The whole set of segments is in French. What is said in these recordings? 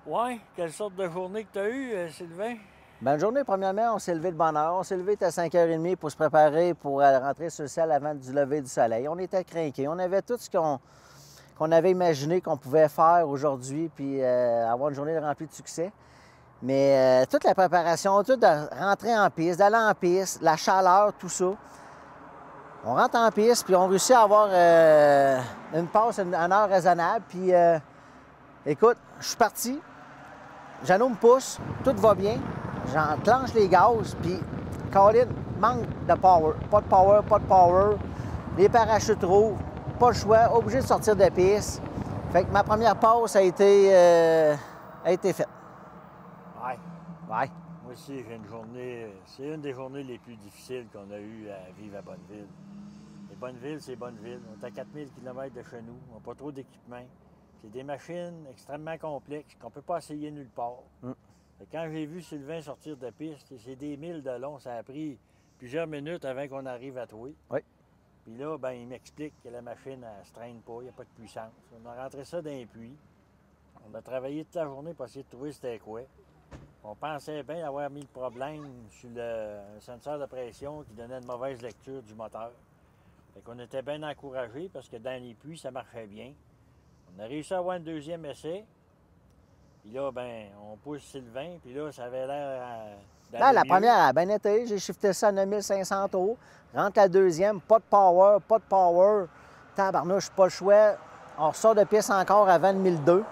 Ouais, quelle sorte de journée que tu as eue, Sylvain? Bonne journée, premièrement, on s'est levé de bonne heure. On s'est levé à 5h30 pour se préparer pour rentrer sur le ciel avant du lever du soleil. On était crinqués. On avait tout ce qu'on avait imaginé qu'on pouvait faire aujourd'hui, puis avoir une journée remplie de succès. Mais toute la préparation, tout de rentrer en piste, d'aller en piste, la chaleur, tout ça. On rentre en piste, puis on réussit à avoir une passe en heure raisonnable. Puis écoute, je suis parti. Jeannot me pousse, tout va bien. J'enclenche les gaz, puis Colin, manque de power. Pas de power, pas de power. Les parachutes rouvrent, pas le choix, obligé de sortir de piste. Fait que ma première passe a été faite. Ouais. Ouais. Moi aussi, j'ai une journée. C'est une des journées les plus difficiles qu'on a eues à vivre à Bonneville. Et Bonneville, c'est Bonneville. On est à 4000 km de chez nous. On n'a pas trop d'équipement. C'est des machines extrêmement complexes qu'on ne peut pas essayer nulle part. Quand j'ai vu Sylvain sortir de piste, c'est des milles de long. Ça a pris plusieurs minutes avant qu'on arrive à trouver. Oui. Puis là, ben, il m'explique que la machine, elle ne se traîne pas, il n'y a pas de puissance. On a rentré ça dans les puits. On a travaillé toute la journée pour essayer de trouver c'était quoi. On pensait bien avoir mis le problème sur un senseur de pression qui donnait une mauvaise lecture du moteur. Fait qu'on était bien encouragés parce que dans les puits, ça marchait bien. On a réussi à avoir un deuxième essai. Puis là, ben, on pousse Sylvain, puis là, ça avait l'air Là, la mieux. première a bien été. J'ai shifté ça à 9500 tours. Rentre la deuxième, pas de power, pas de power. Tabarnouche, pas le choix. On ressort de piste encore avant le 1002.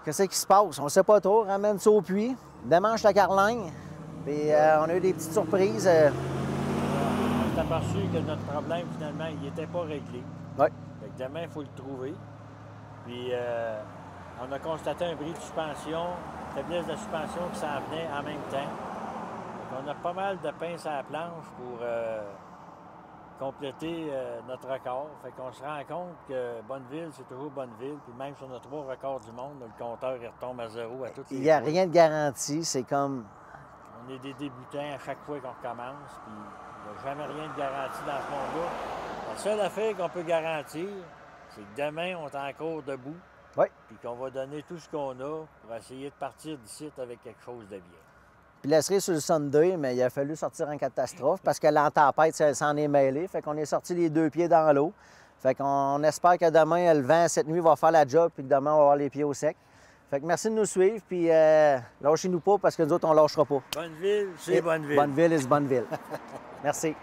Qu'est-ce qui se passe? On ne sait pas trop. Ramène ça au puits. Démange la carlingue. Puis on a eu des petites surprises. On s'est aperçu que notre problème, finalement, il n'était pas réglé. Oui. Fait que demain, il faut le trouver. Puis on a constaté un bris de suspension, faiblesse de suspension qui s'en venait en même temps. Fait on a pas mal de pinces à la planche pour compléter notre record. Fait qu'on se rend compte que Bonneville, c'est toujours Bonneville. Puis même sur nos 3 records du monde, le compteur il retombe à zéro à toutes les Il n'y a fois. rien de garanti. C'est comme. On est des débutants à chaque fois qu'on recommence. Puis il n'y a jamais rien de garanti dans ce monde-là. La seule affaire qu'on peut garantir, c'est que demain, on est encore debout. Oui. Puis qu'on va donner tout ce qu'on a pour essayer de partir d'ici avec quelque chose de bien. Puis la série sur le Sunday, mais il a fallu sortir en catastrophe parce que l'entempête s'en est mêlée. Fait qu'on est sorti les 2 pieds dans l'eau. Fait qu'on espère que demain, le vent, cette nuit, va faire la job puis que demain, on va avoir les pieds au sec. Fait que merci de nous suivre, puis lâchez-nous pas parce que nous autres, on lâchera pas. Bonneville, c'est Bonneville. Bonneville is Bonneville. Merci.